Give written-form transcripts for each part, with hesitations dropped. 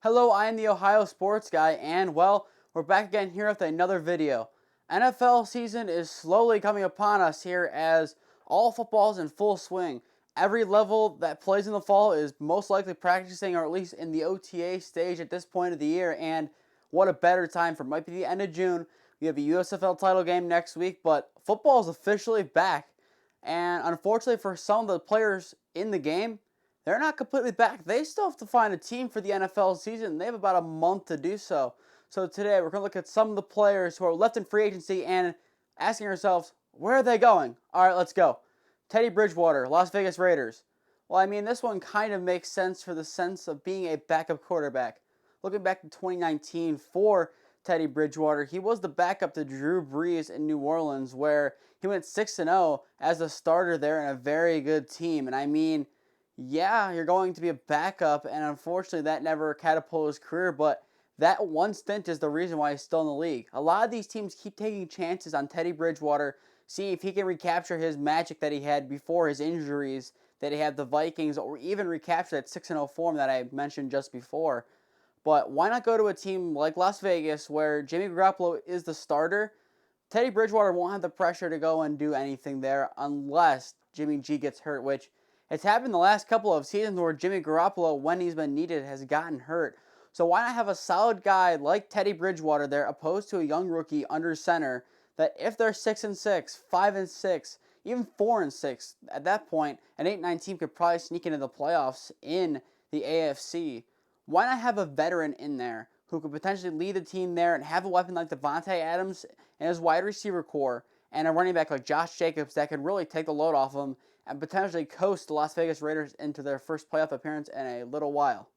Hello, I am the Ohio Sports Guy, and well, we're back again here with another video. NFL season is slowly coming upon us here as all football is in full swing. Every level that plays in the fall is most likely practicing, or at least in the OTA stage at this point of the year, and what a better time for might be the end of June. We have a USFL title game next week, but football is officially back. And unfortunately for some of the players in the game, they're not completely back. They still have to find a team for the NFL season. They have about a month to do so. So today we're going to look at some of the players who are left in free agency and asking ourselves, where are they going? All right, let's go. Teddy Bridgewater, Las Vegas Raiders. Well, I mean, this one kind of makes sense for the sense of being a backup quarterback. Looking back to 2019 for Teddy Bridgewater, he was the backup to Drew Brees in New Orleans, where he went 6-0 as a starter there in a very good team. And I mean, yeah, you're going to be a backup, and unfortunately that never catapulted his career, but that one stint is the reason why he's still in the league. A lot of these teams keep taking chances on Teddy Bridgewater, see if he can recapture his magic that he had before his injuries, that he had the Vikings, or even recapture that 6-0 form that I mentioned just before. But why not go to a team like Las Vegas where Jimmy Garoppolo is the starter? Teddy Bridgewater won't have the pressure to go and do anything there unless Jimmy G gets hurt, which it's happened the last couple of seasons where Jimmy Garoppolo, when he's been needed, has gotten hurt. So why not have a solid guy like Teddy Bridgewater there, opposed to a young rookie under center, that if they're 6-6, 5-6, even 4-6, at that point, an 8-9 team could probably sneak into the playoffs in the AFC. Why not have a veteran in there who could potentially lead the team there and have a weapon like Devontae Adams and his wide receiver core, and a running back like Josh Jacobs that could really take the load off him and potentially coast the Las Vegas Raiders into their first playoff appearance in a little while?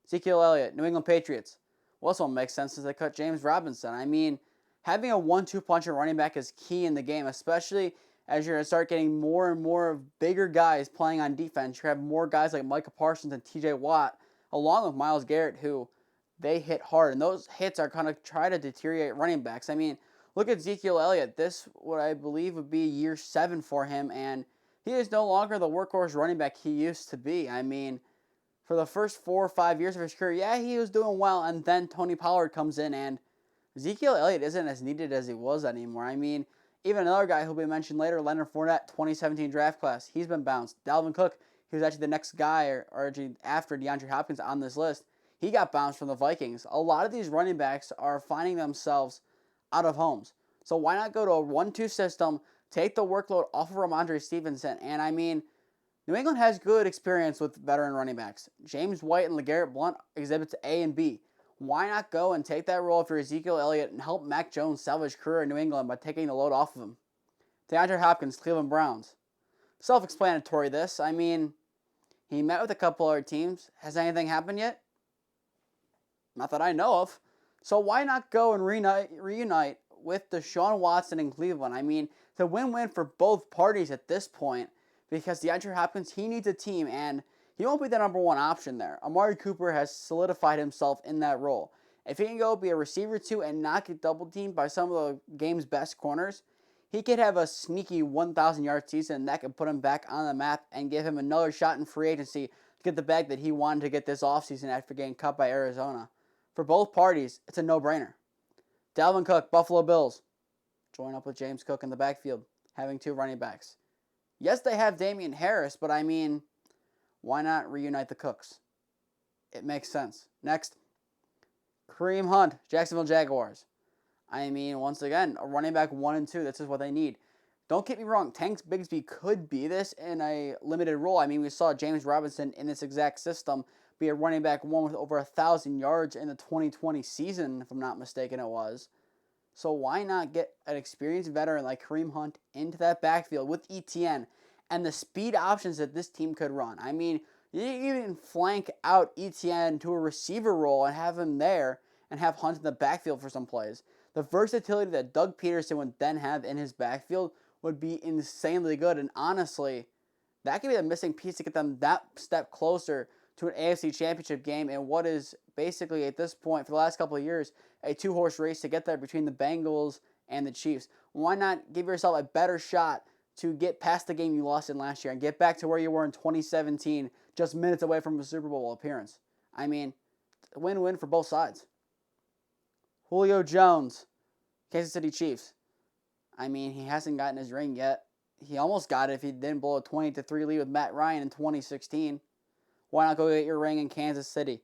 Ezekiel Elliott, New England Patriots. Well, this one makes sense since they cut James Robinson. I mean, having a 1-2 punch at running back is key in the game, especially as you're going to start getting more and more of bigger guys playing on defense. You have more guys like Micah Parsons and TJ Watt, along with Myles Garrett, who they hit hard, and those hits are going to try to deteriorate running backs. I mean, look at Ezekiel Elliott. This, what I believe would be year 7 for him, and he is no longer the workhorse running back he used to be. I mean, for the first 4 or 5 years of his career, yeah, he was doing well, and then Tony Pollard comes in, and Ezekiel Elliott isn't as needed as he was anymore. I mean, even another guy who'll be mentioned later, Leonard Fournette, 2017 draft class, he's been bounced. Dalvin Cook, he was actually the next guy, or actually after DeAndre Hopkins on this list, he got bounced from the Vikings. A lot of these running backs are finding themselves out of homes. So why not go to a 1-2 system, take the workload off of Ramondre Stevenson? And I mean, New England has good experience with veteran running backs. James White and LeGarrette Blount exhibits A and B. Why not go and take that role for Ezekiel Elliott and help Mac Jones salvage career in New England by taking the load off of him? DeAndre Hopkins, Cleveland Browns. Self-explanatory this. I mean, he met with a couple other teams. Has anything happened yet? Not that I know of. So why not go and reunite with Deshaun Watson in Cleveland? I mean, it's a win-win for both parties at this point, because DeAndre Hopkins, he needs a team, and he won't be the number one option there. Amari Cooper has solidified himself in that role. If he can go be a receiver too and not get double-teamed by some of the game's best corners, he could have a sneaky 1,000-yard season, and that could put him back on the map and give him another shot in free agency to get the bag that he wanted to get this offseason after getting cut by Arizona. For both parties, it's a no-brainer. Dalvin Cook, Buffalo Bills. Join up with James Cook in the backfield, having 2 running backs. Yes, they have Damian Harris, but I mean, why not reunite the Cooks? It makes sense. Next, Kareem Hunt, Jacksonville Jaguars. I mean, once again, a running back 1 and 2, this is what they need. Don't get me wrong, Tank Bigsby could be this in a limited role. I mean, we saw James Robinson in this exact system be a running back 1 with over 1,000 yards in the 2020 season, if I'm not mistaken it was. So why not get an experienced veteran like Kareem Hunt into that backfield with ETN and the speed options that this team could run? I mean, you even flank out ETN to a receiver role and have him there and have Hunt in the backfield for some plays. The versatility that Doug Peterson would then have in his backfield would be insanely good, and honestly, that could be the missing piece to get them that step closer to an AFC Championship game in what is basically, at this point, for the last couple of years, a 2-horse race to get there between the Bengals and the Chiefs. Why not give yourself a better shot to get past the game you lost in last year and get back to where you were in 2017, just minutes away from a Super Bowl appearance? I mean, win-win for both sides. Julio Jones, Kansas City Chiefs. I mean, he hasn't gotten his ring yet. He almost got it if he didn't blow a 20-3 lead with Matt Ryan in 2016. Why not go get your ring in Kansas City?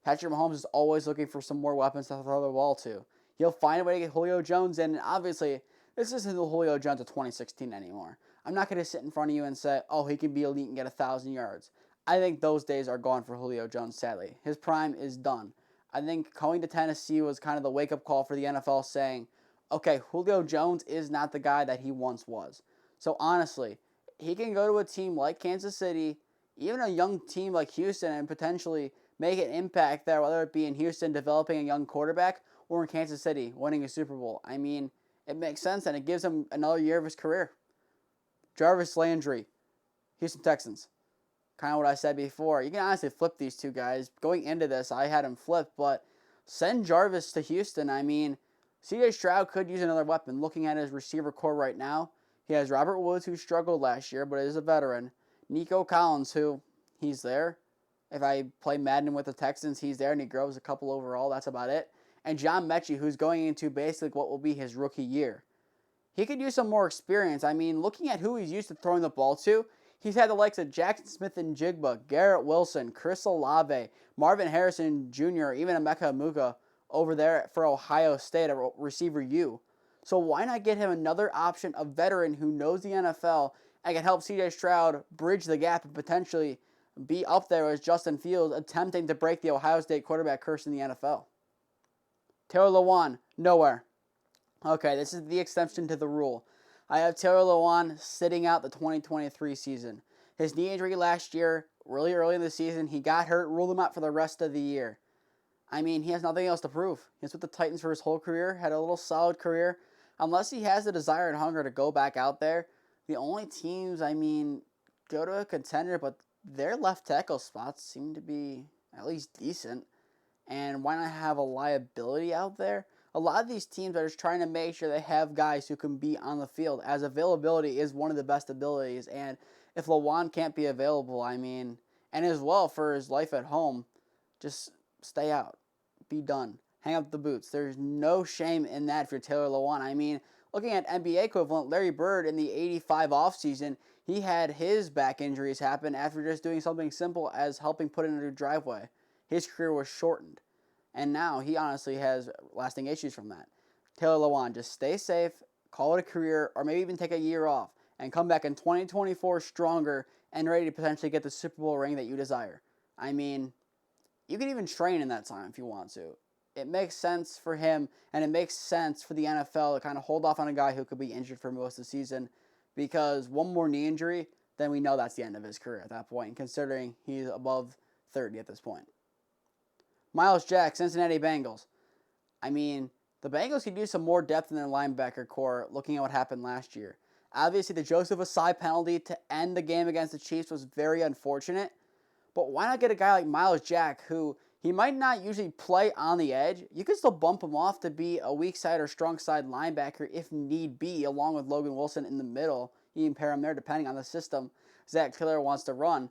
Patrick Mahomes is always looking for some more weapons to throw the ball to. He'll find a way to get Julio Jones in, and obviously, this isn't the Julio Jones of 2016 anymore. I'm not going to sit in front of you and say, oh, he can be elite and get 1,000 yards. I think those days are gone for Julio Jones, sadly. His prime is done. I think going to Tennessee was kind of the wake-up call for the NFL saying, okay, Julio Jones is not the guy that he once was. So honestly, he can go to a team like Kansas City, even a young team like Houston, and potentially make an impact there, whether it be in Houston developing a young quarterback or in Kansas City winning a Super Bowl. I mean, it makes sense, and it gives him another year of his career. Jarvis Landry, Houston Texans. Kind of what I said before. You can honestly flip these two guys. Going into this, I had him flipped, but send Jarvis to Houston. I mean, C.J. Stroud could use another weapon. Looking at his receiver core right now, he has Robert Woods, who struggled last year, but is a veteran. Nico Collins, who, he's there. If I play Madden with the Texans, he's there, and he grows a couple overall. That's about it. And John Mechie, who's going into basically what will be his rookie year. He could use some more experience. I mean, looking at who he's used to throwing the ball to, he's had the likes of Jackson Smith and Jigba, Garrett Wilson, Chris Olave, Marvin Harrison Jr., even Emeka Imuka over there for Ohio State, a receiver U. So why not get him another option, a veteran who knows the NFL and can help C.J. Stroud bridge the gap and potentially be up there as Justin Fields attempting to break the Ohio State quarterback curse in the NFL. Taylor Lewan, nowhere. Okay, this is the exception to the rule. I have Taylor Lewan sitting out the 2023 season. His knee injury last year, really early in the season, he got hurt, ruled him out for the rest of the year. I mean, he has nothing else to prove. He's with the Titans for his whole career, had a little solid career. Unless he has the desire and hunger to go back out there, the only teams, go to a contender, but their left tackle spots seem to be at least decent. And why not have a liability out there? A lot of these teams are just trying to make sure they have guys who can be on the field, as availability is one of the best abilities. And if Lewan can't be available, and as well for his life at home, just stay out. Be done. Hang up the boots. There's no shame in that for Taylor Lewan. Looking at NBA equivalent, Larry Bird in the 85 offseason, he had his back injuries happen after just doing something simple as helping put in a new driveway. His career was shortened. And now he honestly has lasting issues from that. Taylor Lewan, just stay safe, call it a career, or maybe even take a year off and come back in 2024 stronger and ready to potentially get the Super Bowl ring that you desire. You can even train in that time if you want to. It makes sense for him, and it makes sense for the NFL to kind of hold off on a guy who could be injured for most of the season, because one more knee injury, then we know that's the end of his career at that point, considering he's above 30 at this point. Myles Jack, Cincinnati Bengals. The Bengals could use some more depth in their linebacker core, looking at what happened last year. Obviously, the Joseph Ossai penalty to end the game against the Chiefs was very unfortunate, but why not get a guy like Myles Jack, who he might not usually play on the edge? You can still bump him off to be a weak side or strong side linebacker if need be, along with Logan Wilson in the middle. You can pair him there depending on the system Zach Taylor wants to run.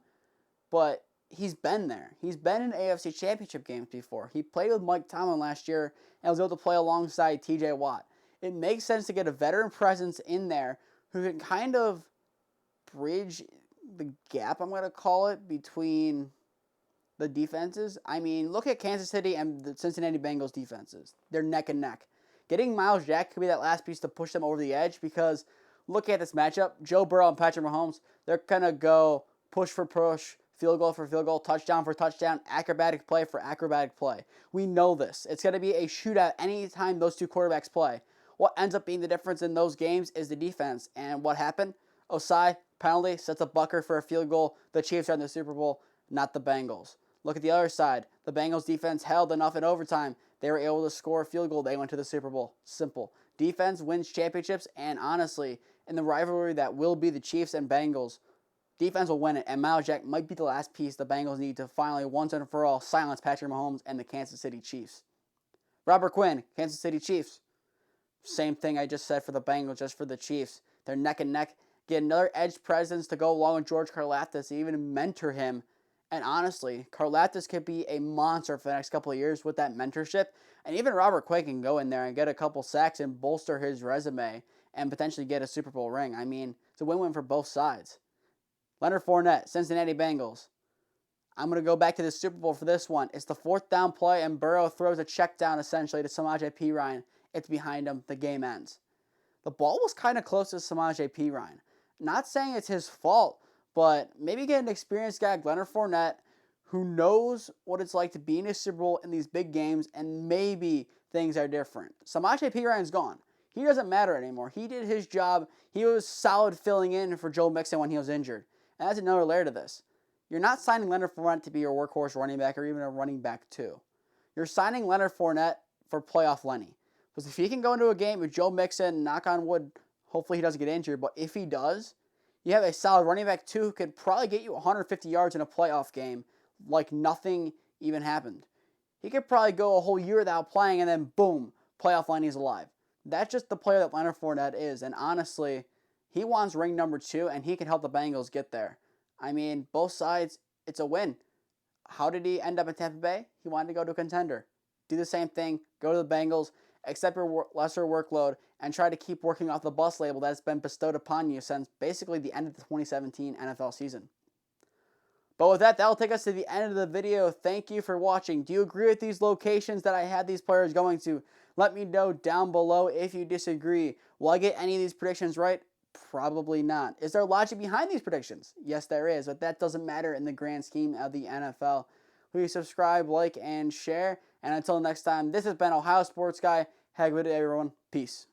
But he's been there. He's been in AFC Championship games before. He played with Mike Tomlin last year and was able to play alongside TJ Watt. It makes sense to get a veteran presence in there who can kind of bridge the gap, I'm going to call it, between the defenses. Look at Kansas City and the Cincinnati Bengals defenses. They're neck and neck. Getting Myles Jack could be that last piece to push them over the edge, because look at this matchup. Joe Burrow and Patrick Mahomes, they're going to go push for push, field goal for field goal, touchdown for touchdown, acrobatic play for acrobatic play. We know this. It's going to be a shootout anytime those two quarterbacks play. What ends up being the difference in those games is the defense. And what happened? Ossai, penalty, sets a bucker for a field goal. The Chiefs are in the Super Bowl, not the Bengals. Look at the other side. The Bengals defense held enough in overtime. They were able to score a field goal. They went to the Super Bowl. Simple. Defense wins championships, and honestly, in the rivalry that will be the Chiefs and Bengals, defense will win it, and Myles Jack might be the last piece the Bengals need to finally, once and for all, silence Patrick Mahomes and the Kansas City Chiefs. Robert Quinn, Kansas City Chiefs. Same thing I just said for the Bengals, just for the Chiefs. They're neck and neck. Get another edge presence to go along with George Karlaftis to even mentor him And honestly, Karlaftis could be a monster for the next couple of years with that mentorship. And even Robert Quinn can go in there and get a couple sacks and bolster his resume and potentially get a Super Bowl ring. I mean, it's a win-win for both sides. Leonard Fournette, Cincinnati Bengals. I'm going to go back to the Super Bowl for this one. It's the fourth down play, and Burrow throws a check down essentially to Samaje Perine. It's behind him. The game ends. The ball was kind of close to Samaje Perine. Not saying it's his fault, but maybe get an experienced guy like Leonard Fournette who knows what it's like to be in a Super Bowl in these big games, and maybe things are different. Samaje Perine's gone. He doesn't matter anymore. He did his job. He was solid filling in for Joe Mixon when he was injured. And that's another layer to this. You're not signing Leonard Fournette to be your workhorse running back or even a running back too. You're signing Leonard Fournette for playoff Lenny. Because if he can go into a game with Joe Mixon, knock on wood, hopefully he doesn't get injured, but if he does, you have a solid running back too who could probably get you 150 yards in a playoff game like nothing even happened. He could probably go a whole year without playing and then boom, playoff Lenny's alive. That's just the player that Leonard Fournette is, and honestly, he wants ring number 2 and he can help the Bengals get there. I mean, both sides, it's a win. How did he end up in Tampa Bay? He wanted to go to a contender. Do the same thing, go to the Bengals, accept your lesser workload, and try to keep working off the bus label that's been bestowed upon you since basically the end of the 2017 NFL season. But with that, that'll take us to the end of the video. Thank you for watching. Do you agree with these locations that I had these players going to? Let me know down below if you disagree. Will I get any of these predictions right? Probably not. Is there logic behind these predictions? Yes, there is, but that doesn't matter in the grand scheme of the NFL. Please subscribe, like, and share. And until next time, this has been Ohio Sports Guy. Have a good day, everyone. Peace.